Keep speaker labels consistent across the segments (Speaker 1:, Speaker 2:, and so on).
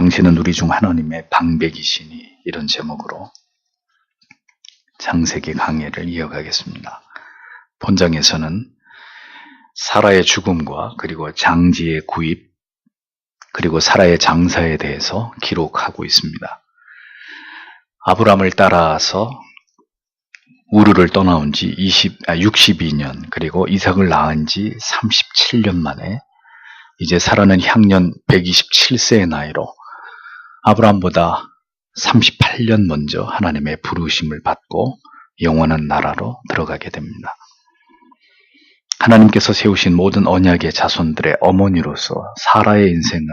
Speaker 1: 당신은 우리 중 하나님의 방백이시니, 이런 제목으로 창세기 강해를 이어가겠습니다. 본장에서는 사라의 죽음과 그리고 장지의 구입, 그리고 사라의 장사에 대해서 기록하고 있습니다. 아브람을 따라서 우르를 떠나온 지 62년, 그리고 이삭을 낳은 지 37년 만에 이제 사라는 향년 127세의 나이로 아브람보다 38년 먼저 하나님의 부르심을 받고 영원한 나라로 들어가게 됩니다. 하나님께서 세우신 모든 언약의 자손들의 어머니로서 사라의 인생은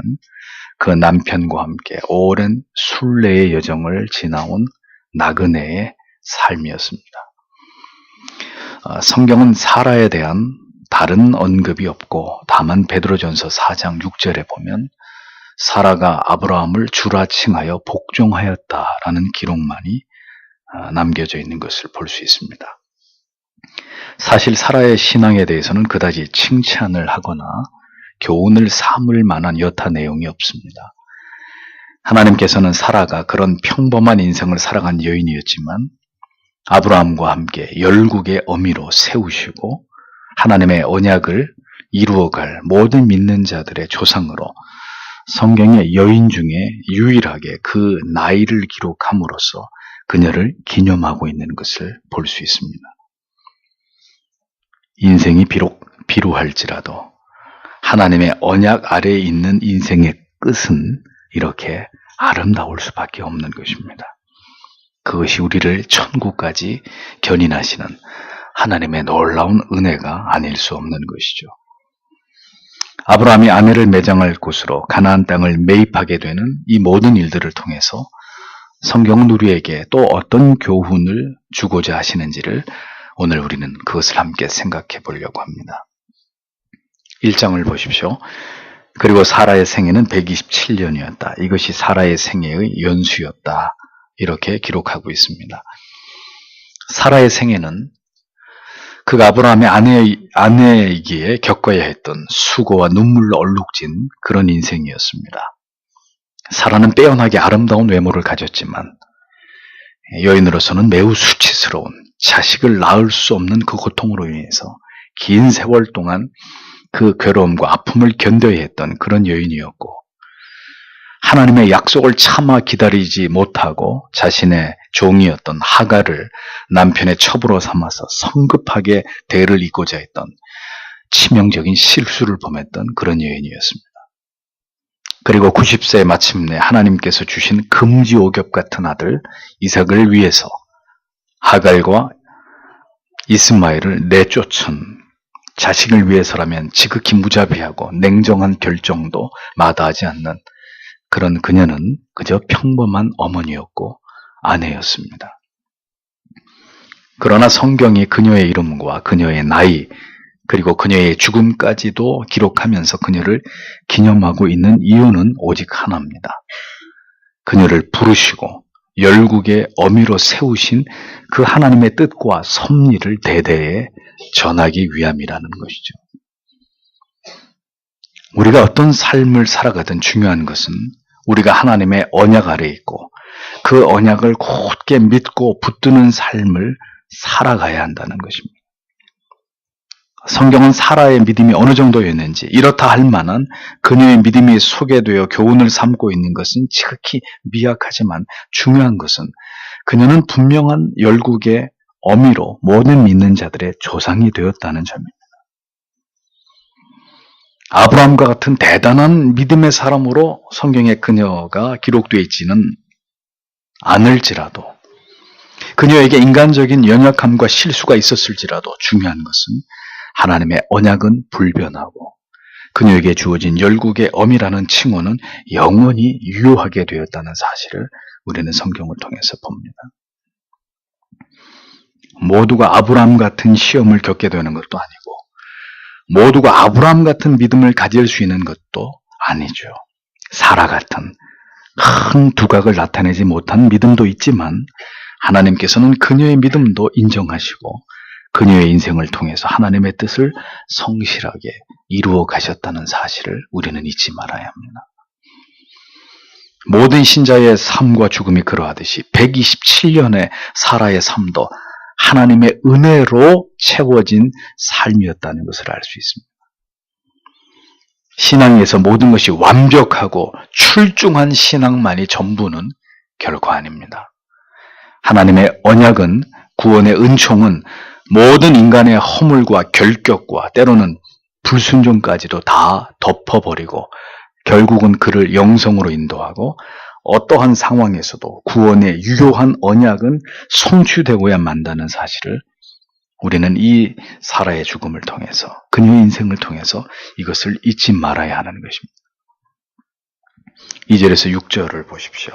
Speaker 1: 그 남편과 함께 오랜 순례의 여정을 지나온 나그네의 삶이었습니다. 성경은 사라에 대한 다른 언급이 없고, 다만 베드로전서 4장 6절에 보면 사라가 아브라함을 주라 칭하여 복종하였다라는 기록만이 남겨져 있는 것을 볼 수 있습니다. 사실 사라의 신앙에 대해서는 그다지 칭찬을 하거나 교훈을 삼을 만한 여타 내용이 없습니다. 하나님께서는 사라가 그런 평범한 인생을 살아간 여인이었지만 아브라함과 함께 열국의 어미로 세우시고 하나님의 언약을 이루어갈 모든 믿는 자들의 조상으로 성경의 여인 중에 유일하게 그 나이를 기록함으로써 그녀를 기념하고 있는 것을 볼 수 있습니다. 인생이 비록 비루할지라도 하나님의 언약 아래에 있는 인생의 끝은 이렇게 아름다울 수밖에 없는 것입니다. 그것이 우리를 천국까지 견인하시는 하나님의 놀라운 은혜가 아닐 수 없는 것이죠. 아브라함이 아내를 매장할 곳으로 가나안 땅을 매입하게 되는 이 모든 일들을 통해서 성경은 우리에게 또 어떤 교훈을 주고자 하시는지를 오늘 우리는 그것을 함께 생각해 보려고 합니다. 1장을 보십시오. 그리고 사라의 생애는 127년이었다. 이것이 사라의 생애의 연수였다. 이렇게 기록하고 있습니다. 사라의 생애는 그 아브라함의 아내이기에 겪어야 했던 수고와 눈물로 얼룩진 그런 인생이었습니다. 사라는 빼어나게 아름다운 외모를 가졌지만 여인으로서는 매우 수치스러운, 자식을 낳을 수 없는 그 고통으로 인해서 긴 세월 동안 그 괴로움과 아픔을 견뎌야 했던 그런 여인이었고, 하나님의 약속을 차마 기다리지 못하고 자신의 종이었던 하갈을 남편의 첩으로 삼아서 성급하게 대를 잇고자 했던 치명적인 실수를 범했던 그런 여인이었습니다. 그리고 90세에 마침내 하나님께서 주신 금지오겹 같은 아들 이삭을 위해서 하갈과 이스마엘을 내쫓은, 자식을 위해서라면 지극히 무자비하고 냉정한 결정도 마다하지 않는 그런 그녀는 그저 평범한 어머니였고 아내였습니다. 그러나 성경이 그녀의 이름과 그녀의 나이 그리고 그녀의 죽음까지도 기록하면서 그녀를 기념하고 있는 이유는 오직 하나입니다. 그녀를 부르시고 열국의 어미로 세우신 그 하나님의 뜻과 섭리를 대대에 전하기 위함이라는 것이죠. 우리가 어떤 삶을 살아가든 중요한 것은 우리가 하나님의 언약 아래에 있고 그 언약을 곧게 믿고 붙드는 삶을 살아가야 한다는 것입니다. 성경은 사라의 믿음이 어느 정도였는지, 이렇다 할 만한 그녀의 믿음이 소개되어 교훈을 삼고 있는 것은 지극히 미약하지만 중요한 것은 그녀는 분명한 열국의 어미로 모든 믿는 자들의 조상이 되었다는 점입니다. 아브라함과 같은 대단한 믿음의 사람으로 성경에 그녀가 기록되어 있지는 않을지라도, 그녀에게 인간적인 연약함과 실수가 있었을지라도 중요한 것은 하나님의 언약은 불변하고 그녀에게 주어진 열국의 어미라는 칭호는 영원히 유효하게 되었다는 사실을 우리는 성경을 통해서 봅니다. 모두가 아브라함 같은 시험을 겪게 되는 것도 아니고 모두가 아브라함 같은 믿음을 가질 수 있는 것도 아니죠. 사라 같은 큰 두각을 나타내지 못한 믿음도 있지만 하나님께서는 그녀의 믿음도 인정하시고 그녀의 인생을 통해서 하나님의 뜻을 성실하게 이루어 가셨다는 사실을 우리는 잊지 말아야 합니다. 모든 신자의 삶과 죽음이 그러하듯이 127년의 사라의 삶도 하나님의 은혜로 채워진 삶이었다는 것을 알 수 있습니다. 신앙에서 모든 것이 완벽하고 출중한 신앙만이 전부는 결코 아닙니다. 하나님의 언약은, 구원의 은총은 모든 인간의 허물과 결격과 때로는 불순종까지도 다 덮어버리고 결국은 그를 영성으로 인도하고 어떠한 상황에서도 구원의 유효한 언약은 성취되고야 만다는 사실을 우리는 이 사라의 죽음을 통해서, 그녀의 인생을 통해서 이것을 잊지 말아야 하는 것입니다. 2절에서 6절을 보십시오.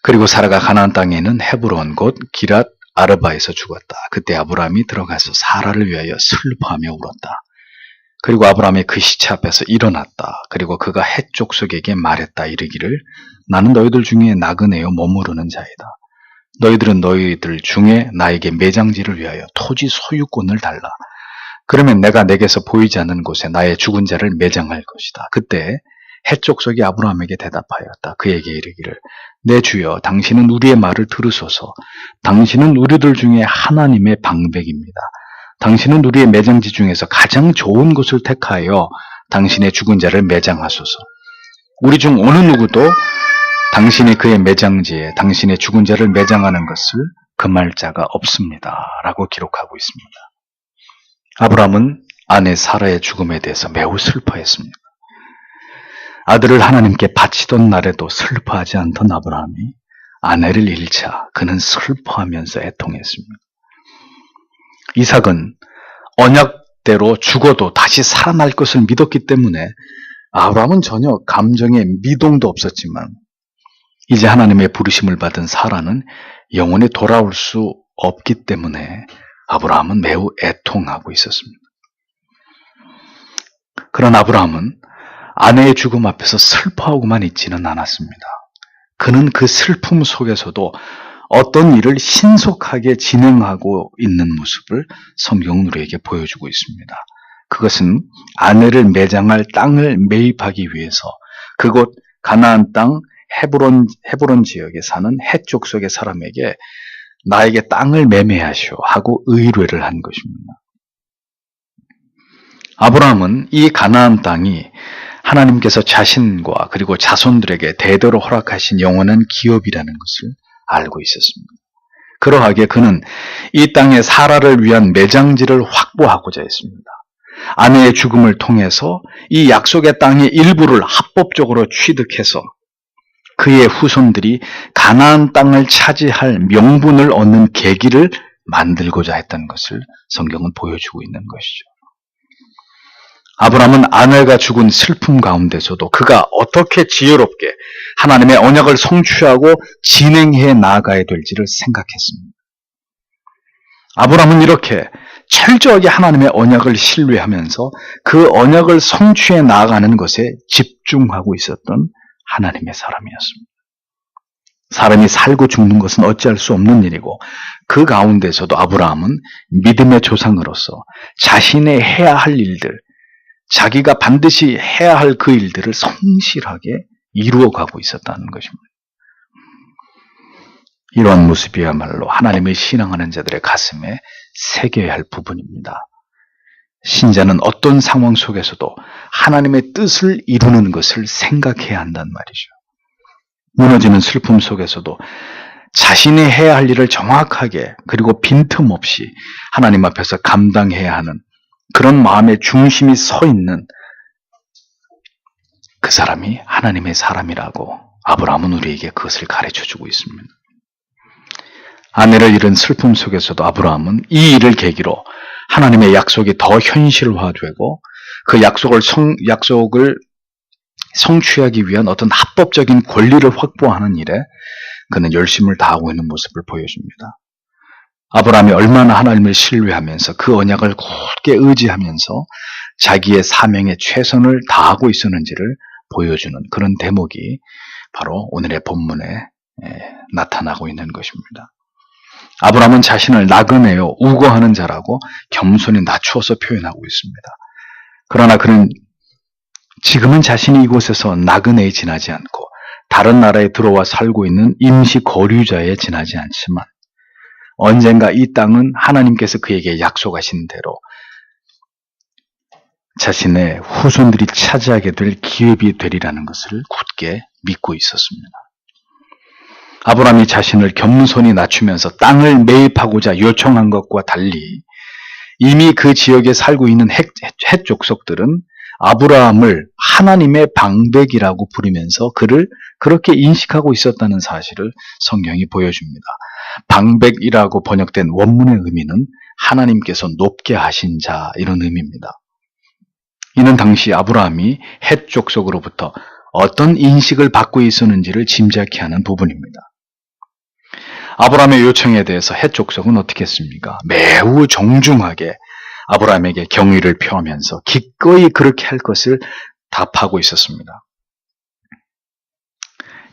Speaker 1: 그리고 사라가 가나안 땅에 있는 헤브론 곧 기랏 아르바에서 죽었다. 그때 아브라함이 들어가서 사라를 위하여 슬퍼하며 울었다. 그리고 아브라함이 그 시체 앞에서 일어났다. 그리고 그가 헷 족속에게 말했다. 이르기를 나는 너희들 중에 나그네요 머무르는 자이다. 너희들은 너희들 중에 나에게 매장지를 위하여 토지 소유권을 달라. 그러면 내가 내게서 보이지 않는 곳에 나의 죽은 자를 매장할 것이다. 그때 헷 족속이 아브라함에게 대답하였다. 그에게 이르기를 내 주여 당신은 우리의 말을 들으소서. 당신은 우리들 중에 하나님의 방백입니다. 당신은 우리의 매장지 중에서 가장 좋은 곳을 택하여 당신의 죽은 자를 매장하소서. 우리 중 어느 누구도 당신이 그의 매장지에 당신의 죽은 자를 매장하는 것을 금할 자가 없습니다. 라고 기록하고 있습니다. 아브라함은 아내 사라의 죽음에 대해서 매우 슬퍼했습니다. 아들을 하나님께 바치던 날에도 슬퍼하지 않던 아브라함이 아내를 잃자 그는 슬퍼하면서 애통했습니다. 이삭은 언약대로 죽어도 다시 살아날 것을 믿었기 때문에 아브라함은 전혀 감정에 미동도 없었지만 이제 하나님의 부르심을 받은 사라는 영원히 돌아올 수 없기 때문에 아브라함은 매우 애통하고 있었습니다. 그런 아브라함은 아내의 죽음 앞에서 슬퍼하고만 있지는 않았습니다. 그는 그 슬픔 속에서도 어떤 일을 신속하게 진행하고 있는 모습을 성경은 우리에게 보여주고 있습니다. 그것은 아내를 매장할 땅을 매입하기 위해서 그곳 가나안 땅 헤브론 지역에 사는 헷 족속의 사람에게 나에게 땅을 매매하시오 하고 의뢰를 한 것입니다. 아브라함은 이 가나안 땅이 하나님께서 자신과 그리고 자손들에게 대대로 허락하신 영원한 기업이라는 것을 알고 있었습니다. 그러하기에 그는 이 땅에 사라를 위한 매장지를 확보하고자 했습니다. 아내의 죽음을 통해서 이 약속의 땅의 일부를 합법적으로 취득해서 그의 후손들이 가나안 땅을 차지할 명분을 얻는 계기를 만들고자 했던 것을 성경은 보여주고 있는 것이죠. 아브라함은 아내가 죽은 슬픔 가운데서도 그가 어떻게 지혜롭게 하나님의 언약을 성취하고 진행해 나아가야 될지를 생각했습니다. 아브라함은 이렇게 철저하게 하나님의 언약을 신뢰하면서 그 언약을 성취해 나아가는 것에 집중하고 있었던 하나님의 사람이었습니다. 사람이 살고 죽는 것은 어찌할 수 없는 일이고 그 가운데서도 아브라함은 믿음의 조상으로서 자신의 해야 할 일들, 자기가 반드시 해야 할 그 일들을 성실하게 이루어가고 있었다는 것입니다. 이러한 모습이야말로 하나님을 신앙하는 자들의 가슴에 새겨야 할 부분입니다. 신자는 어떤 상황 속에서도 하나님의 뜻을 이루는 것을 생각해야 한단 말이죠. 무너지는 슬픔 속에서도 자신이 해야 할 일을 정확하게 그리고 빈틈없이 하나님 앞에서 감당해야 하는 그런 마음의 중심이 서 있는 그 사람이 하나님의 사람이라고 아브라함은 우리에게 그것을 가르쳐주고 있습니다. 아내를 잃은 슬픔 속에서도 아브라함은 이 일을 계기로 하나님의 약속이 더 현실화되고 그 약속을 성취하기 위한 어떤 합법적인 권리를 확보하는 일에 그는 열심을 다하고 있는 모습을 보여줍니다. 아브라함이 얼마나 하나님을 신뢰하면서 그 언약을 굳게 의지하면서 자기의 사명에 최선을 다하고 있었는지를 보여주는 그런 대목이 바로 오늘의 본문에 나타나고 있는 것입니다. 아브라함은 자신을 나그네요, 우거하는 자라고 겸손히 낮추어서 표현하고 있습니다. 그러나 그는 지금은 자신이 이곳에서 나그네에 지나지 않고 다른 나라에 들어와 살고 있는 임시 거류자에 지나지 않지만 언젠가 이 땅은 하나님께서 그에게 약속하신 대로 자신의 후손들이 차지하게 될 기업이 되리라는 것을 굳게 믿고 있었습니다. 아브라함이 자신을 겸손히 낮추면서 땅을 매입하고자 요청한 것과 달리 이미 그 지역에 살고 있는 헷 족속들은 아브라함을 하나님의 방백이라고 부르면서 그를 그렇게 인식하고 있었다는 사실을 성경이 보여줍니다. 방백이라고 번역된 원문의 의미는 하나님께서 높게 하신 자, 이런 의미입니다. 이는 당시 아브라함이 헷 족속으로부터 어떤 인식을 받고 있었는지를 짐작케 하는 부분입니다. 아브라함의 요청에 대해서 헷 족속은 어떻게 했습니까? 매우 정중하게 아브라함에게 경의를 표하면서 기꺼이 그렇게 할 것을 답하고 있었습니다.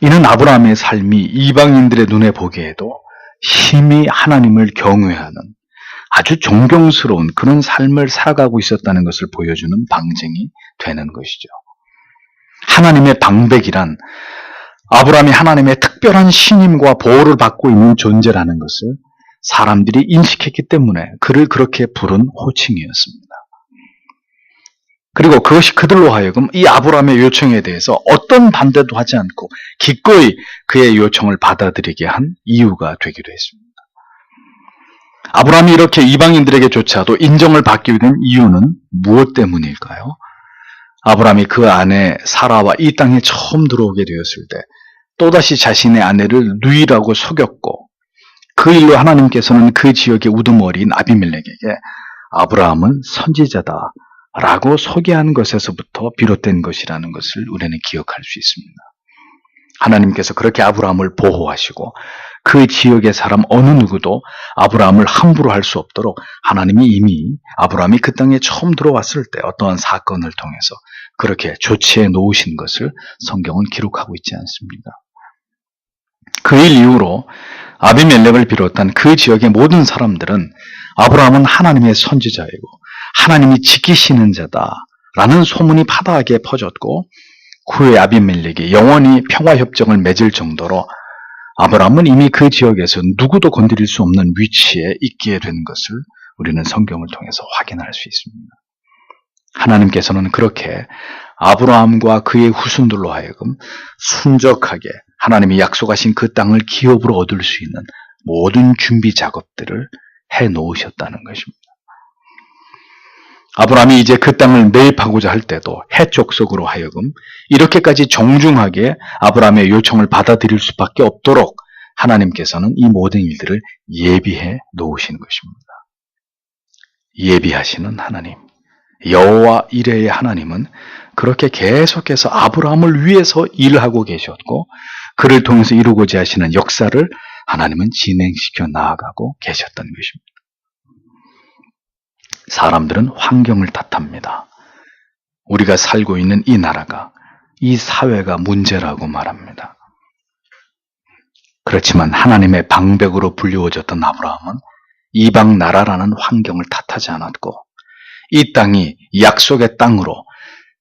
Speaker 1: 이는 아브라함의 삶이 이방인들의 눈에 보기에도 심히 하나님을 경외하는 아주 존경스러운 그런 삶을 살아가고 있었다는 것을 보여주는 방증이 되는 것이죠. 하나님의 방백이란 아브라함이 하나님의 특별한 신임과 보호를 받고 있는 존재라는 것을 사람들이 인식했기 때문에 그를 그렇게 부른 호칭이었습니다. 그리고 그것이 그들로 하여금 이 아브라함의 요청에 대해서 어떤 반대도 하지 않고 기꺼이 그의 요청을 받아들이게 한 이유가 되기도 했습니다. 아브라함이 이렇게 이방인들에게조차도 인정을 받게 된 이유는 무엇 때문일까요? 아브라함이 그 아내 사라와 이 땅에 처음 들어오게 되었을 때 또다시 자신의 아내를 누이라고 속였고 그 일로 하나님께서는 그 지역의 우두머리인 아비멜렉에게 아브라함은 선지자다라고 소개한 것에서부터 비롯된 것이라는 것을 우리는 기억할 수 있습니다. 하나님께서 그렇게 아브라함을 보호하시고 그 지역의 사람 어느 누구도 아브라함을 함부로 할 수 없도록 하나님이 이미 아브라함이 그 땅에 처음 들어왔을 때 어떠한 사건을 통해서 그렇게 조치해 놓으신 것을 성경은 기록하고 있지 않습니다. 그 일 이후로 아비멜렉을 비롯한 그 지역의 모든 사람들은 아브라함은 하나님의 선지자이고 하나님이 지키시는 자다라는 소문이 파다하게 퍼졌고 후에 아비멜렉이 영원히 평화협정을 맺을 정도로 아브라함은 이미 그 지역에서 누구도 건드릴 수 없는 위치에 있게 된 것을 우리는 성경을 통해서 확인할 수 있습니다. 하나님께서는 그렇게 아브라함과 그의 후손들로 하여금 순적하게 하나님이 약속하신 그 땅을 기업으로 얻을 수 있는 모든 준비 작업들을 해놓으셨다는 것입니다. 아브라함이 이제 그 땅을 매입하고자 할 때도 헷 족속으로 하여금 이렇게까지 정중하게 아브라함의 요청을 받아들일 수밖에 없도록 하나님께서는 이 모든 일들을 예비해 놓으신 것입니다. 예비하시는 하나님, 여호와 이레의 하나님은 그렇게 계속해서 아브라함을 위해서 일하고 계셨고 그를 통해서 이루고자 하시는 역사를 하나님은 진행시켜 나아가고 계셨던 것입니다. 사람들은 환경을 탓합니다. 우리가 살고 있는 이 나라가, 이 사회가 문제라고 말합니다. 그렇지만 하나님의 방백으로 불리워졌던 아브라함은 이방 나라라는 환경을 탓하지 않았고 이 땅이 약속의 땅으로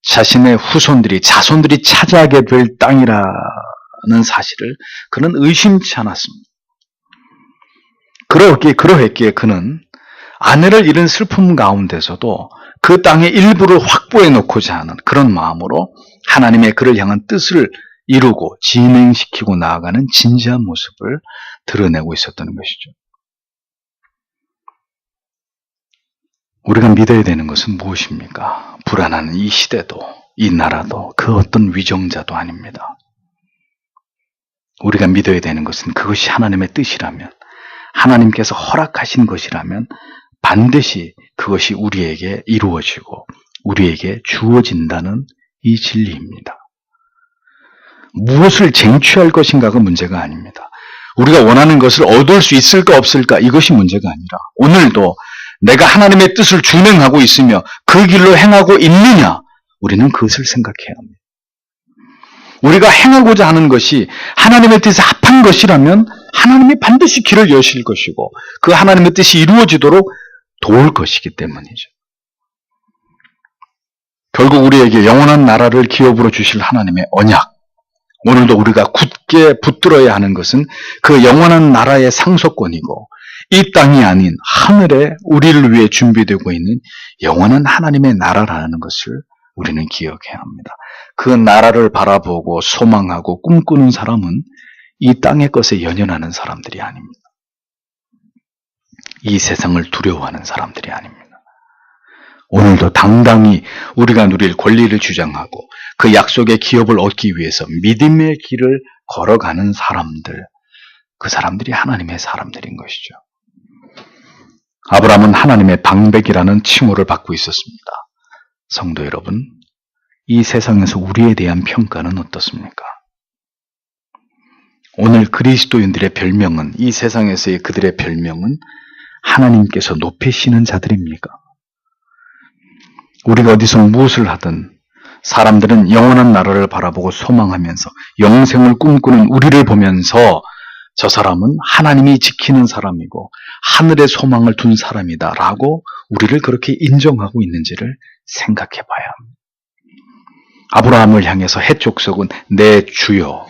Speaker 1: 자신의 후손들이, 자손들이 차지하게 될 땅이라는 사실을 그는 의심치 않았습니다. 그러했기에 그는 아내를 잃은 슬픔 가운데서도 그 땅의 일부를 확보해 놓고자 하는 그런 마음으로 하나님의 그를 향한 뜻을 이루고 진행시키고 나아가는 진지한 모습을 드러내고 있었던 것이죠. 우리가 믿어야 되는 것은 무엇입니까? 불안한 이 시대도, 이 나라도, 그 어떤 위정자도 아닙니다. 우리가 믿어야 되는 것은 그것이 하나님의 뜻이라면, 하나님께서 허락하신 것이라면 반드시 그것이 우리에게 이루어지고 우리에게 주어진다는 이 진리입니다. 무엇을 쟁취할 것인가가 문제가 아닙니다. 우리가 원하는 것을 얻을 수 있을까 없을까 이것이 문제가 아니라 오늘도 내가 하나님의 뜻을 준행하고 있으며 그 길로 행하고 있느냐, 우리는 그것을 생각해야 합니다. 우리가 행하고자 하는 것이 하나님의 뜻에 합한 것이라면 하나님이 반드시 길을 여실 것이고 그 하나님의 뜻이 이루어지도록 도울 것이기 때문이죠. 결국 우리에게 영원한 나라를 기업으로 주실 하나님의 언약, 오늘도 우리가 굳게 붙들어야 하는 것은 그 영원한 나라의 상속권이고 이 땅이 아닌 하늘에 우리를 위해 준비되고 있는 영원한 하나님의 나라라는 것을 우리는 기억해야 합니다. 그 나라를 바라보고 소망하고 꿈꾸는 사람은 이 땅의 것에 연연하는 사람들이 아닙니다. 이 세상을 두려워하는 사람들이 아닙니다. 오늘도 당당히 우리가 누릴 권리를 주장하고 그 약속의 기업을 얻기 위해서 믿음의 길을 걸어가는 사람들, 그 사람들이 하나님의 사람들인 것이죠. 아브라함은 하나님의 방백이라는 칭호를 받고 있었습니다. 성도 여러분, 이 세상에서 우리에 대한 평가는 어떻습니까? 오늘 그리스도인들의 별명은, 이 세상에서의 그들의 별명은 하나님께서 높이시는 자들입니까? 우리가 어디서 무엇을 하든 사람들은 영원한 나라를 바라보고 소망하면서 영생을 꿈꾸는 우리를 보면서 저 사람은 하나님이 지키는 사람이고 하늘의 소망을 둔 사람이다 라고 우리를 그렇게 인정하고 있는지를 생각해 봐야 합니다. 아브라함을 향해서 헷 족속은 내 주여,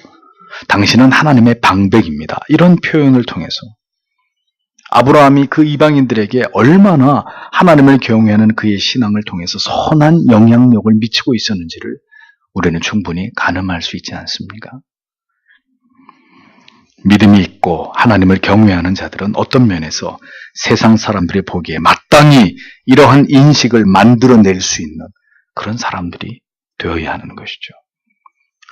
Speaker 1: 당신은 하나님의 방백입니다. 이런 표현을 통해서 아브라함이 그 이방인들에게 얼마나 하나님을 경외하는 그의 신앙을 통해서 선한 영향력을 미치고 있었는지를 우리는 충분히 가늠할 수 있지 않습니까? 믿음이 있고 하나님을 경외하는 자들은 어떤 면에서 세상 사람들이 보기에 마땅히 이러한 인식을 만들어낼 수 있는 그런 사람들이 되어야 하는 것이죠.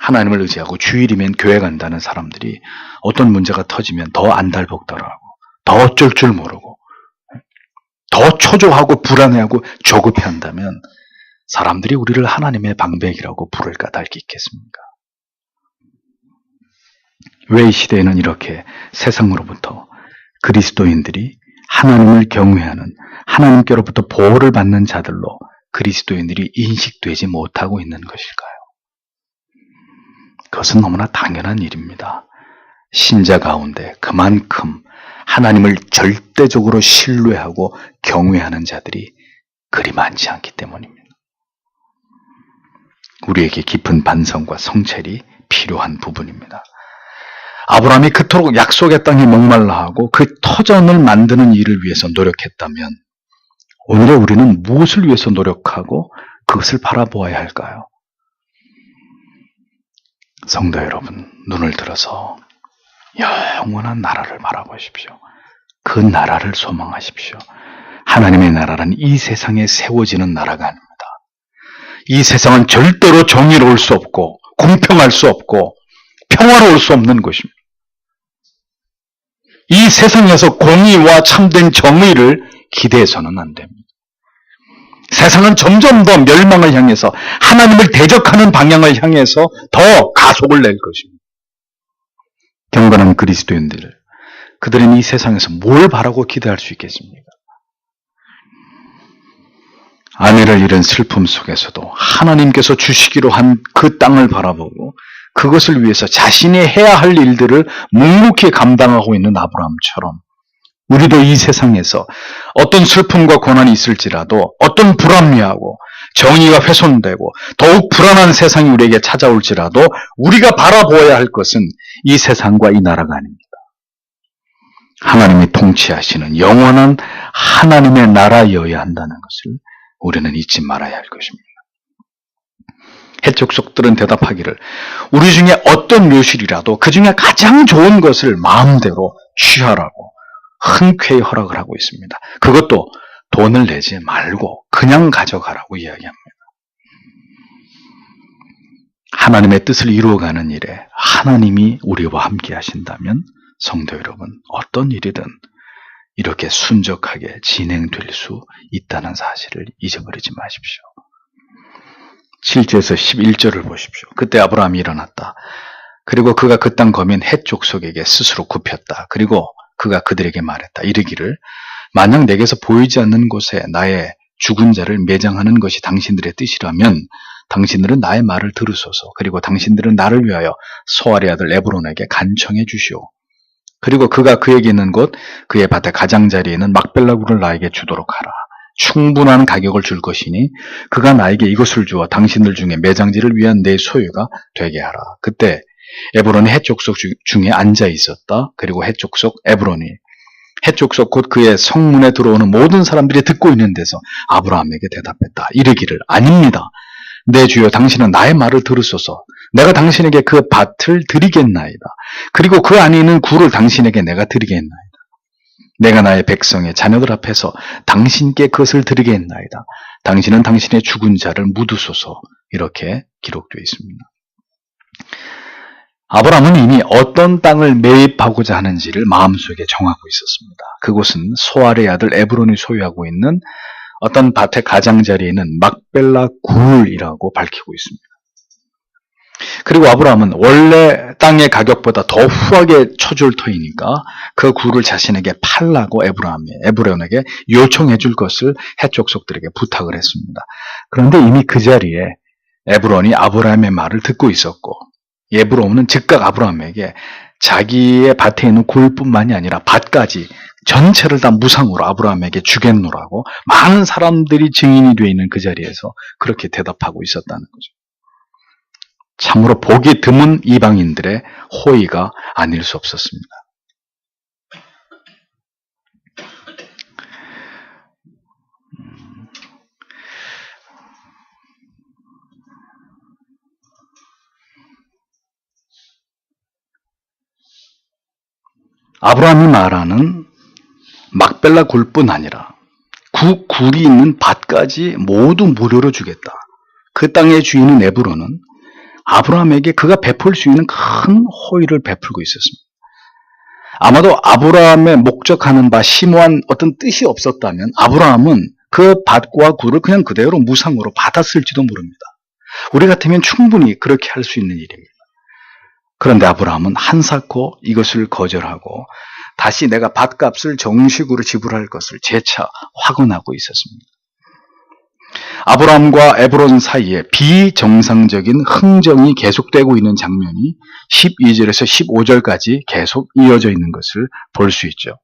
Speaker 1: 하나님을 의지하고 주일이면 교회 간다는 사람들이 어떤 문제가 터지면 더 안달복달하고 더 어쩔 줄 모르고 더 초조하고 불안해하고 조급해한다면 사람들이 우리를 하나님의 방백이라고 부를 까닭이 있겠습니까? 왜 이 시대에는 이렇게 세상으로부터 그리스도인들이 하나님을 경외하는, 하나님께로부터 보호를 받는 자들로 그리스도인들이 인식되지 못하고 있는 것일까요? 그것은 너무나 당연한 일입니다. 신자 가운데 그만큼 하나님을 절대적으로 신뢰하고 경외하는 자들이 그리 많지 않기 때문입니다. 우리에게 깊은 반성과 성찰이 필요한 부분입니다. 아브라함이 그토록 약속의 땅에 목말라하고 그 터전을 만드는 일을 위해서 노력했다면 오늘의 우리는 무엇을 위해서 노력하고 그것을 바라보아야 할까요? 성도 여러분, 눈을 들어서 영원한 나라를 바라보십시오. 그 나라를 소망하십시오. 하나님의 나라는 이 세상에 세워지는 나라가 아닙니다. 이 세상은 절대로 정의로울 수 없고 공평할 수 없고 평화로울 수 없는 것입니다. 이 세상에서 공의와 참된 정의를 기대해서는 안 됩니다. 세상은 점점 더 멸망을 향해서 하나님을 대적하는 방향을 향해서 더 가속을 낼 것입니다. 경건한 그리스도인들, 그들은 이 세상에서 뭘 바라고 기대할 수 있겠습니까? 아내를 잃은 슬픔 속에서도 하나님께서 주시기로 한 그 땅을 바라보고 그것을 위해서 자신이 해야 할 일들을 묵묵히 감당하고 있는 아브라함처럼 우리도 이 세상에서 어떤 슬픔과 고난이 있을지라도 어떤 불합리하고 정의가 훼손되고 더욱 불안한 세상이 우리에게 찾아올지라도 우리가 바라보아야 할 것은 이 세상과 이 나라가 아닙니다. 하나님이 통치하시는 영원한 하나님의 나라여야 한다는 것을 우리는 잊지 말아야 할 것입니다. 해족속들은 대답하기를 우리 중에 어떤 묘실이라도 그 중에 가장 좋은 것을 마음대로 취하라고 흔쾌히 허락을 하고 있습니다. 그것도 돈을 내지 말고 그냥 가져가라고 이야기합니다. 하나님의 뜻을 이루어가는 일에 하나님이 우리와 함께 하신다면 성도 여러분, 어떤 일이든 이렇게 순적하게 진행될 수 있다는 사실을 잊어버리지 마십시오. 7절에서 11절을 보십시오. 그때 아브라함이 일어났다. 그리고 그가 그 땅 거민 헷 족속에게 스스로 굽혔다. 그리고 그가 그들에게 말했다. 이르기를 만약 내게서 보이지 않는 곳에 나의 죽은 자를 매장하는 것이 당신들의 뜻이라면 당신들은 나의 말을 들으소서. 그리고 당신들은 나를 위하여 소알의 아들 에브론에게 간청해 주시오. 그리고 그가 그에게 있는 곳 그의 밭의 가장자리에 있는 막벨라 굴을 나에게 주도록 하라. 충분한 가격을 줄 것이니 그가 나에게 이것을 주어 당신들 중에 매장지를 위한 내 소유가 되게 하라. 그때 에브론이 헷 족속 중에 앉아 있었다. 그리고 헷 족속 에브론이 헷 족속 곧 그의 성문에 들어오는 모든 사람들이 듣고 있는 데서 아브라함에게 대답했다. 이르기를 아닙니다. 내 주여 당신은 나의 말을 들으소서. 내가 당신에게 그 밭을 드리겠나이다. 그리고 그 안에 있는 굴을 당신에게 내가 드리겠나이다. 내가 나의 백성의 자녀들 앞에서 당신께 그것을 드리겠나이다. 당신은 당신의 죽은 자를 묻으소서. 이렇게 기록되어 있습니다. 아브라함은 이미 어떤 땅을 매입하고자 하는지를 마음속에 정하고 있었습니다. 그곳은 소알의 아들 에브론이 소유하고 있는 어떤 밭의 가장자리에 있는 막벨라 굴이라고 밝히고 있습니다. 그리고 아브라함은 원래 땅의 가격보다 더 후하게 쳐줄 터이니까 그 굴을 자신에게 팔라고 에브론에게 요청해 줄 것을 헷 족속들에게 부탁을 했습니다. 그런데 이미 그 자리에 에브론이 아브라함의 말을 듣고 있었고, 에브론은 즉각 아브라함에게 자기의 밭에 있는 굴뿐만이 아니라 밭까지 전체를 다 무상으로 아브라함에게 주겠노라고 많은 사람들이 증인이 되어 있는 그 자리에서 그렇게 대답하고 있었다는 거죠. 참으로 보기 드문 이방인들의 호의가 아닐 수 없었습니다. 아브라함이 말하는 막벨라 굴뿐 아니라 그 굴이 있는 밭까지 모두 무료로 주겠다. 그 땅의 주인은 에브론은 아브라함에게 그가 베풀 수 있는 큰 호의를 베풀고 있었습니다. 아마도 아브라함의 목적하는 바 심오한 어떤 뜻이 없었다면 아브라함은 그 밭과 굴을 그냥 그대로 무상으로 받았을지도 모릅니다. 우리 같으면 충분히 그렇게 할 수 있는 일입니다. 그런데 아브라함은 한사코 이것을 거절하고 다시 내가 밭값을 정식으로 지불할 것을 재차 확언하고 있었습니다. 아브라함과 에브론 사이에 비정상적인 흥정이 계속되고 있는 장면이 12절에서 15절까지 계속 이어져 있는 것을 볼 수 있죠.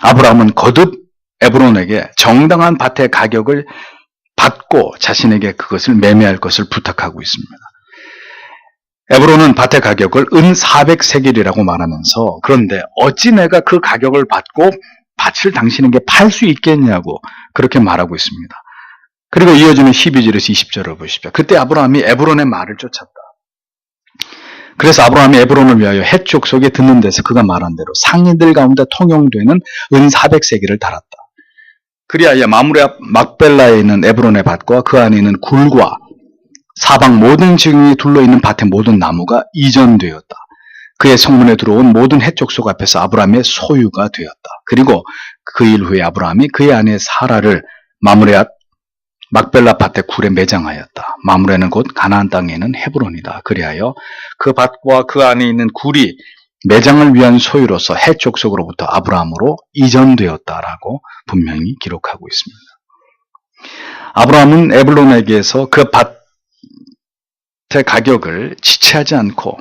Speaker 1: 아브라함은 거듭 에브론에게 정당한 밭의 가격을 받고 자신에게 그것을 매매할 것을 부탁하고 있습니다. 에브론은 밭의 가격을 은 400세겔이라고 말하면서 그런데 어찌 내가 그 가격을 받고 밭을 당신에게 팔 수 있겠냐고 그렇게 말하고 있습니다. 그리고 이어지는 12절에서 20절을 보십시오. 그때 아브라함이 에브론의 말을 쫓았다. 그래서 아브라함이 에브론을 위하여 헷 족속에 듣는 데서 그가 말한 대로 상인들 가운데 통용되는 은 400세겔을 달았다. 그리하여 마므레 앞 막벨라에 있는 에브론의 밭과 그 안에 있는 굴과 사방 모든 지경이 둘러있는 밭의 모든 나무가 이전되었다. 그의 성문에 들어온 모든 헷 족속 앞에서 아브라함의 소유가 되었다. 그리고 그 일 후에 아브라함이 그의 아내 사라를 마므레 앞 막벨라 밭의 굴에 매장하였다. 마므레는 곧 가나안 땅에 있는 헤브론이다. 그리하여 그 밭과 그 안에 있는 굴이 매장을 위한 소유로서 헷 족속으로부터 아브라함으로 이전되었다라고 분명히 기록하고 있습니다. 아브라함은 에브론에게서 그 밭의 가격을 지체하지 않고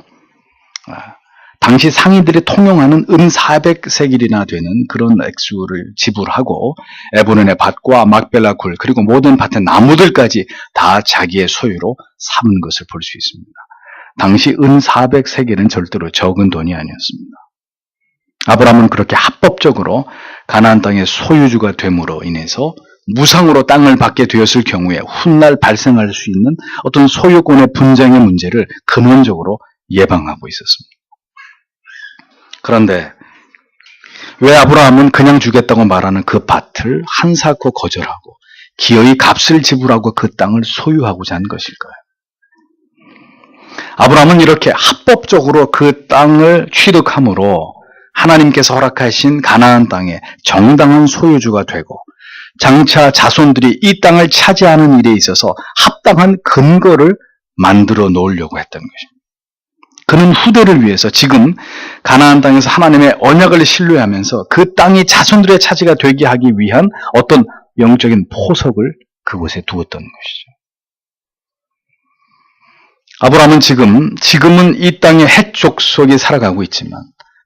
Speaker 1: 당시 상인들이 통용하는 은 400세겔이나 되는 그런 액수를 지불하고 에브론의 밭과 막벨라 굴 그리고 모든 밭의 나무들까지 다 자기의 소유로 삼은 것을 볼 수 있습니다. 당시 은 400세겔은 절대로 적은 돈이 아니었습니다. 아브라함은 그렇게 합법적으로 가나안 땅의 소유주가 됨으로 인해서 무상으로 땅을 받게 되었을 경우에 훗날 발생할 수 있는 어떤 소유권의 분쟁의 문제를 근원적으로 예방하고 있었습니다. 그런데 왜 아브라함은 그냥 주겠다고 말하는 그 밭을 한사코 거절하고 기어이 값을 지불하고 그 땅을 소유하고자 한 것일까요? 아브라함은 이렇게 합법적으로 그 땅을 취득함으로 하나님께서 허락하신 가나안 땅의 정당한 소유주가 되고 장차 자손들이 이 땅을 차지하는 일에 있어서 합당한 근거를 만들어 놓으려고 했던 것입니다. 그는 후대를 위해서 지금 가나안 땅에서 하나님의 언약을 신뢰하면서 그 땅이 자손들의 차지가 되게 하기 위한 어떤 영적인 포석을 그곳에 두었던 것이죠. 아브라함은 지금은 이 땅의 헷 족속이 살아가고 있지만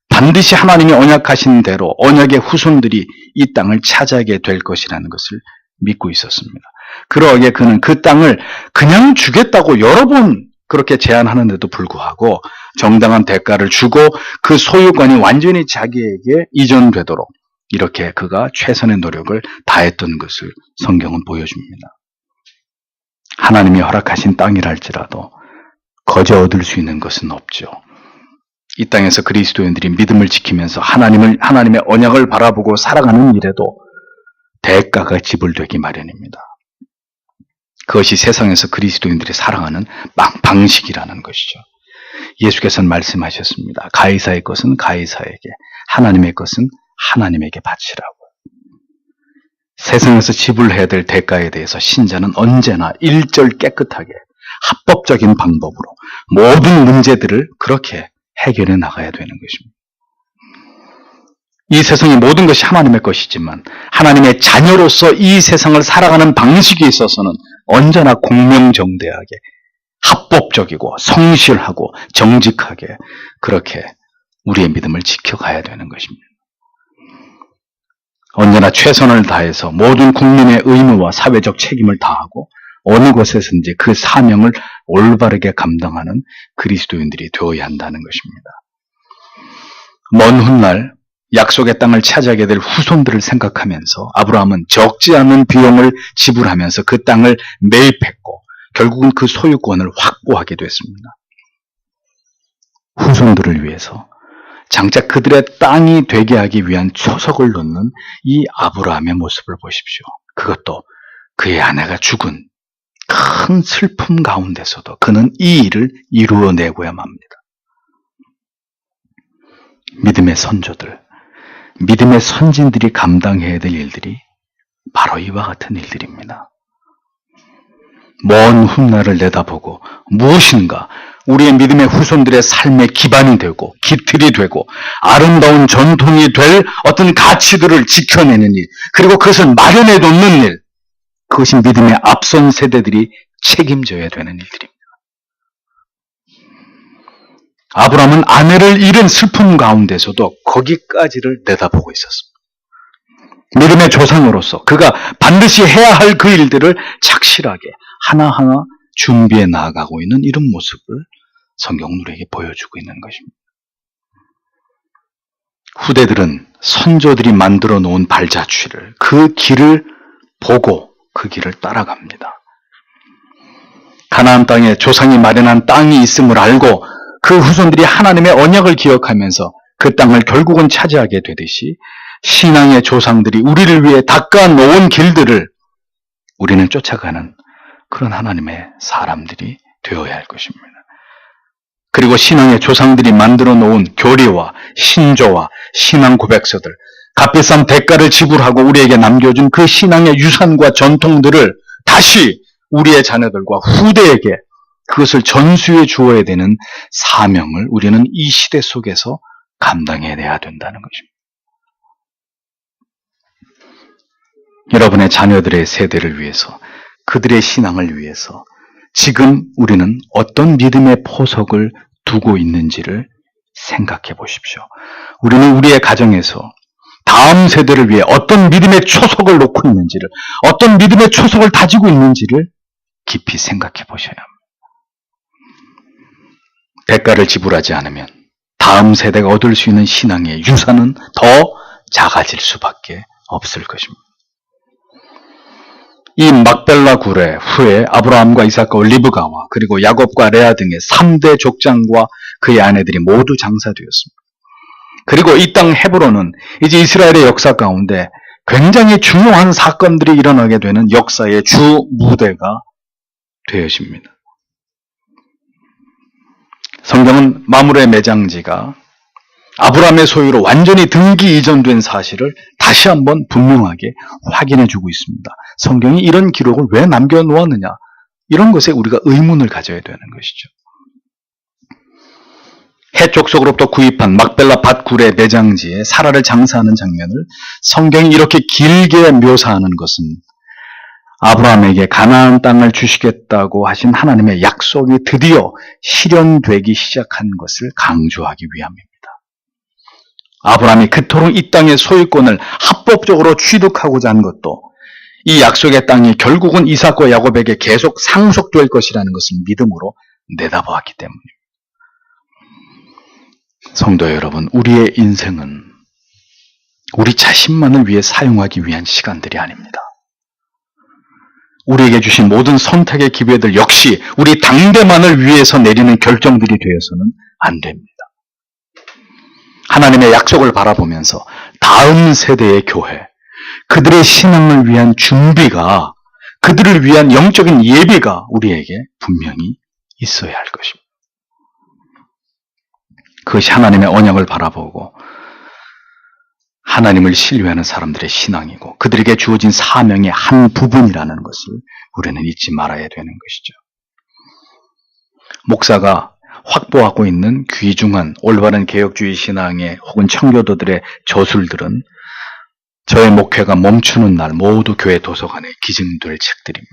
Speaker 1: 반드시 하나님이 언약하신 대로 언약의 후손들이 이 땅을 차지하게 될 것이라는 것을 믿고 있었습니다. 그러기에 그는 그 땅을 그냥 주겠다고 여러 번 그렇게 제안하는데도 불구하고 정당한 대가를 주고 그 소유권이 완전히 자기에게 이전되도록 이렇게 그가 최선의 노력을 다했던 것을 성경은 보여줍니다. 하나님이 허락하신 땅이랄지라도 거저 얻을 수 있는 것은 없죠. 이 땅에서 그리스도인들이 믿음을 지키면서 하나님의 언약을 바라보고 살아가는 일에도 대가가 지불되기 마련입니다. 그것이 세상에서 그리스도인들이 살아가는 방식이라는 것이죠. 예수께서는 말씀하셨습니다. 가이사의 것은 가이사에게, 하나님의 것은 하나님에게 바치라고. 세상에서 지불해야 될 대가에 대해서 신자는 언제나 일절 깨끗하게 합법적인 방법으로 모든 문제들을 그렇게 해결해 나가야 되는 것입니다. 이 세상의 모든 것이 하나님의 것이지만 하나님의 자녀로서 이 세상을 살아가는 방식에 있어서는 언제나 공명정대하게 합법적이고 성실하고 정직하게 그렇게 우리의 믿음을 지켜가야 되는 것입니다. 언제나 최선을 다해서 모든 국민의 의무와 사회적 책임을 다하고 어느 곳에서든지 그 사명을 올바르게 감당하는 그리스도인들이 되어야 한다는 것입니다. 먼 훗날 약속의 땅을 차지하게 될 후손들을 생각하면서 아브라함은 적지 않은 비용을 지불하면서 그 땅을 매입했고 결국은 그 소유권을 확보하게 됐습니다. 후손들을 위해서 장차 그들의 땅이 되게 하기 위한 초석을 놓는 이 아브라함의 모습을 보십시오. 그것도 그의 아내가 죽은 큰 슬픔 가운데서도 그는 이 일을 이루어내고야만 합니다. 믿음의 선조들, 믿음의 선진들이 감당해야 될 일들이 바로 이와 같은 일들입니다. 먼 훗날을 내다보고 무엇인가 우리의 믿음의 후손들의 삶의 기반이 되고 기틀이 되고 아름다운 전통이 될 어떤 가치들을 지켜내는 일, 그리고 그것을 마련해 놓는 일, 그것이 믿음의 앞선 세대들이 책임져야 되는 일들입니다. 아브라함은 아내를 잃은 슬픔 가운데서도 거기까지를 내다보고 있었습니다. 믿음의 조상으로서 그가 반드시 해야 할 그 일들을 착실하게 하나하나 준비해 나아가고 있는 이런 모습을 성경은 우리에게 보여주고 있는 것입니다. 후대들은 선조들이 만들어 놓은 발자취를, 그 길을 보고 그 길을 따라갑니다. 가나안 땅에 조상이 마련한 땅이 있음을 알고 그 후손들이 하나님의 언약을 기억하면서 그 땅을 결국은 차지하게 되듯이 신앙의 조상들이 우리를 위해 닦아 놓은 길들을 우리는 쫓아가는 그런 하나님의 사람들이 되어야 할 것입니다. 그리고 신앙의 조상들이 만들어 놓은 교리와 신조와 신앙 고백서들, 값비싼 대가를 지불하고 우리에게 남겨준 그 신앙의 유산과 전통들을 다시 우리의 자녀들과 후대에게 그것을 전수해 주어야 되는 사명을 우리는 이 시대 속에서 감당해내야 된다는 것입니다. 여러분의 자녀들의 세대를 위해서, 그들의 신앙을 위해서 지금 우리는 어떤 믿음의 포석을 두고 있는지를 생각해 보십시오. 우리는 우리의 가정에서 다음 세대를 위해 어떤 믿음의 초석을 놓고 있는지를, 어떤 믿음의 초석을 다지고 있는지를 깊이 생각해 보셔야 합니다. 대가를 지불하지 않으면 다음 세대가 얻을 수 있는 신앙의 유산은 더 작아질 수밖에 없을 것입니다. 이 막벨라 구레 후에 아브라함과 이삭과 리브가와 그리고 야곱과 레아 등의 3대 족장과 그의 아내들이 모두 장사되었습니다. 그리고 이 땅 헤브론은 이제 이스라엘의 역사 가운데 굉장히 중요한 사건들이 일어나게 되는 역사의 주 무대가 되어집니다. 성경은 마므르의 매장지가 아브라함의 소유로 완전히 등기 이전된 사실을 다시 한번 분명하게 확인해주고 있습니다. 성경이 이런 기록을 왜 남겨놓았느냐, 이런 것에 우리가 의문을 가져야 되는 것이죠. 해쪽 속으로부터 구입한 막벨라 밭굴의 매장지에 사라를 장사하는 장면을 성경이 이렇게 길게 묘사하는 것은 아브라함에게 가나안 땅을 주시겠다고 하신 하나님의 약속이 드디어 실현되기 시작한 것을 강조하기 위함입니다. 아브라함이 그토록 이 땅의 소유권을 합법적으로 취득하고자 한 것도 이 약속의 땅이 결국은 이삭과 야곱에게 계속 상속될 것이라는 것을 믿음으로 내다보았기 때문입니다. 성도 여러분, 우리의 인생은 우리 자신만을 위해 사용하기 위한 시간들이 아닙니다. 우리에게 주신 모든 선택의 기회들 역시 우리 당대만을 위해서 내리는 결정들이 되어서는 안 됩니다. 하나님의 약속을 바라보면서 다음 세대의 교회, 그들의 신앙을 위한 준비가, 그들을 위한 영적인 예비가 우리에게 분명히 있어야 할 것입니다. 그것이 하나님의 언약을 바라보고 하나님을 신뢰하는 사람들의 신앙이고 그들에게 주어진 사명의 한 부분이라는 것을 우리는 잊지 말아야 되는 것이죠. 목사가 확보하고 있는 귀중한 올바른 개혁주의 신앙의 혹은 청교도들의 저술들은 저의 목회가 멈추는 날 모두 교회 도서관에 기증될 책들입니다.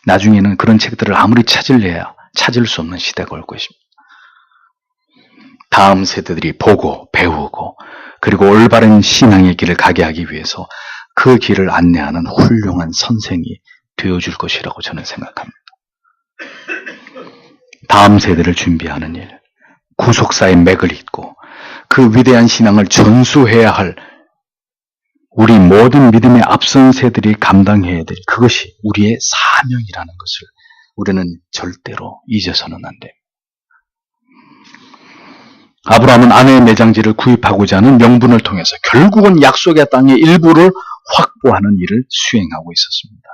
Speaker 1: 나중에는 그런 책들을 아무리 찾으려야 찾을 수 없는 시대가 올 것입니다. 다음 세대들이 보고 배우고 그리고 올바른 신앙의 길을 가게 하기 위해서 그 길을 안내하는 훌륭한 선생이 되어줄 것이라고 저는 생각합니다. 다음 세대를 준비하는 일, 구속사의 맥을 잇고 그 위대한 신앙을 전수해야 할 우리 모든 믿음의 앞선 세들이 감당해야 될 그것이 우리의 사명이라는 것을 우리는 절대로 잊어서는 안 됩니다. 아브라함은 아내의 매장지를 구입하고자 하는 명분을 통해서 결국은 약속의 땅의 일부를 확보하는 일을 수행하고 있었습니다.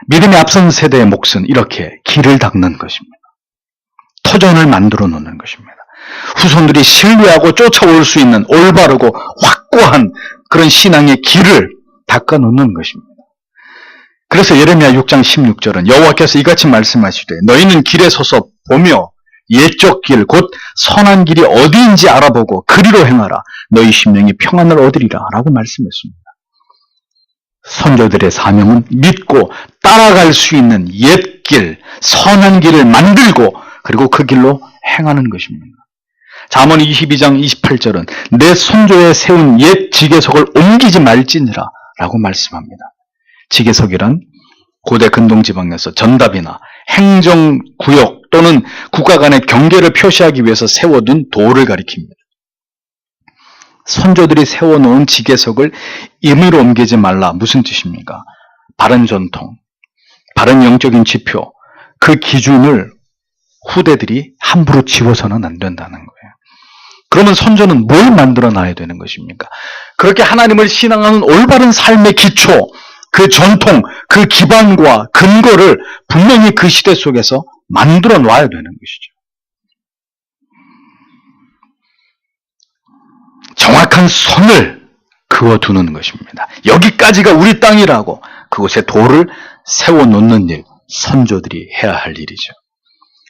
Speaker 1: 믿음의 앞선 세대의 몫은 이렇게 길을 닦는 것입니다. 터전을 만들어 놓는 것입니다. 후손들이 신뢰하고 쫓아올 수 있는 올바르고 확고한 그런 신앙의 길을 닦아 놓는 것입니다. 그래서 예레미야 6장 16절은 여호와께서 이같이 말씀하시되 너희는 길에 서서 보며 옛적 길 곧 선한 길이 어디인지 알아보고 그리로 행하라. 너희 심령이 평안을 얻으리라 라고 말씀했습니다. 선조들의 사명은 믿고 따라갈 수 있는 옛길, 선한 길을 만들고 그리고 그 길로 행하는 것입니다. 잠언 22장 28절은 내 손조에 세운 옛 지계석을 옮기지 말지니라 라고 말씀합니다. 지계석이란 고대 근동지방에서 전답이나 행정구역 또는 국가 간의 경계를 표시하기 위해서 세워둔 도를 가리킵니다. 선조들이 세워놓은 지계석을 임의로 옮기지 말라. 무슨 뜻입니까? 바른 전통, 바른 영적인 지표, 그 기준을 후대들이 함부로 지워서는 안 된다는 거예요. 그러면 선조는 뭘 만들어 놔야 되는 것입니까? 그렇게 하나님을 신앙하는 올바른 삶의 기초, 그 전통, 그 기반과 근거를 분명히 그 시대 속에서 만들어 놔야 되는 것이죠. 정확한 선을 그어두는 것입니다. 여기까지가 우리 땅이라고 그곳에 도를 세워놓는 일, 선조들이 해야 할 일이죠.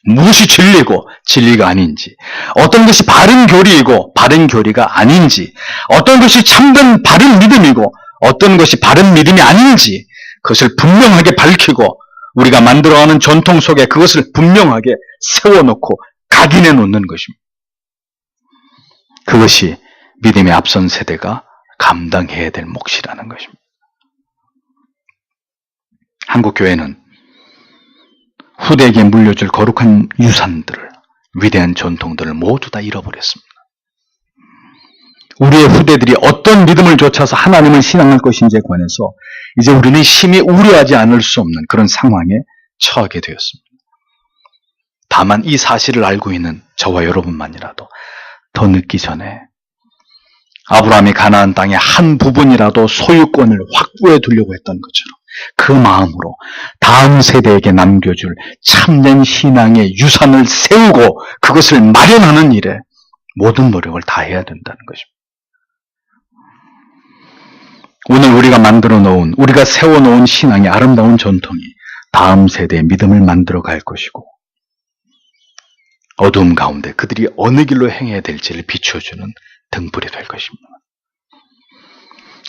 Speaker 1: 무엇이 진리고 진리가 아닌지, 어떤 것이 바른 교리이고 바른 교리가 아닌지, 어떤 것이 참된 바른 믿음이고 어떤 것이 바른 믿음이 아닌지 그것을 분명하게 밝히고 우리가 만들어가는 전통 속에 그것을 분명하게 세워놓고 각인해 놓는 것입니다. 그것이 믿음의 앞선 세대가 감당해야 될 몫이라는 것입니다. 한국교회는 후대에게 물려줄 거룩한 유산들을, 위대한 전통들을 모두 다 잃어버렸습니다. 우리의 후대들이 어떤 믿음을 좇아서 하나님을 신앙할 것인지에 관해서 이제 우리는 심히 우려하지 않을 수 없는 그런 상황에 처하게 되었습니다. 다만 이 사실을 알고 있는 저와 여러분만이라도 더 늦기 전에 아브라함이 가나안 땅의 한 부분이라도 소유권을 확보해 두려고 했던 것처럼 그 마음으로 다음 세대에게 남겨줄 참된 신앙의 유산을 세우고 그것을 마련하는 일에 모든 노력을 다해야 된다는 것입니다. 오늘 우리가 만들어 놓은, 우리가 세워놓은 신앙의 아름다운 전통이 다음 세대의 믿음을 만들어 갈 것이고 어두움 가운데 그들이 어느 길로 행해야 될지를 비춰주는 등불이 될 것입니다.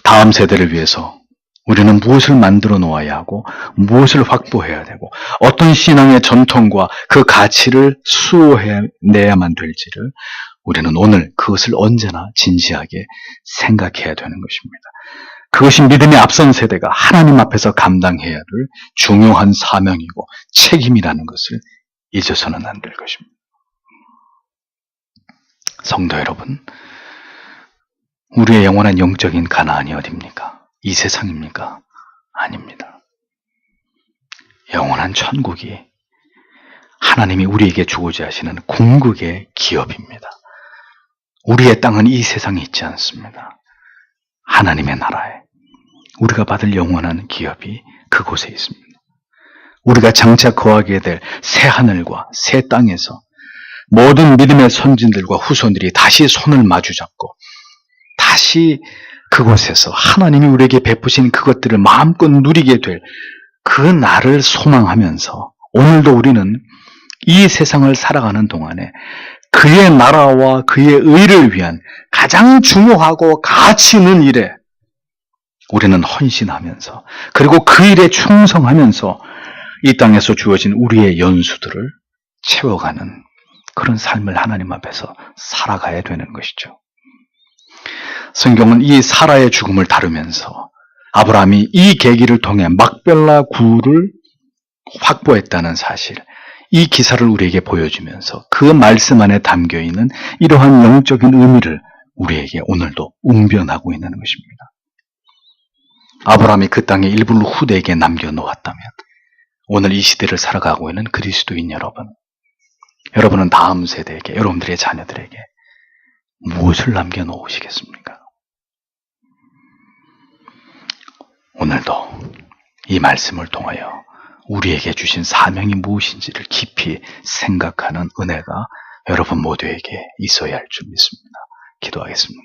Speaker 1: 다음 세대를 위해서 우리는 무엇을 만들어 놓아야 하고 무엇을 확보해야 되고 어떤 신앙의 전통과 그 가치를 수호해내야만 될지를 우리는 오늘 그것을 언제나 진지하게 생각해야 되는 것입니다. 그것이 믿음의 앞선 세대가 하나님 앞에서 감당해야 될 중요한 사명이고 책임이라는 것을 잊어서는 안 될 것입니다. 성도 여러분, 우리의 영원한 영적인 가나안이 어디입니까? 이 세상입니까? 아닙니다. 영원한 천국이 하나님이 우리에게 주고자 하시는 궁극의 기업입니다. 우리의 땅은 이 세상에 있지 않습니다. 하나님의 나라에 우리가 받을 영원한 기업이 그곳에 있습니다. 우리가 장차 거하게 될 새 하늘과 새 땅에서 모든 믿음의 선진들과 후손들이 다시 손을 마주잡고 다시 그곳에서 하나님이 우리에게 베푸신 그것들을 마음껏 누리게 될 그 날을 소망하면서 오늘도 우리는 이 세상을 살아가는 동안에 그의 나라와 그의 의를 위한 가장 중요하고 가치 있는 일에 우리는 헌신하면서 그리고 그 일에 충성하면서 이 땅에서 주어진 우리의 연수들을 채워가는 그런 삶을 하나님 앞에서 살아가야 되는 것이죠. 성경은 이 사라의 죽음을 다루면서 아브라함이 이 계기를 통해 막벨라 굴을 확보했다는 사실, 이 기사를 우리에게 보여주면서 그 말씀 안에 담겨있는 이러한 영적인 의미를 우리에게 오늘도 웅변하고 있는 것입니다. 아브라함이 그 땅의 일부를 후대에게 남겨놓았다면 오늘 이 시대를 살아가고 있는 그리스도인 여러분은 다음 세대에게, 여러분들의 자녀들에게 무엇을 남겨놓으시겠습니까? 오늘도 이 말씀을 통하여 우리에게 주신 사명이 무엇인지를 깊이 생각하는 은혜가 여러분 모두에게 있어야 할 줄 믿습니다. 기도하겠습니다.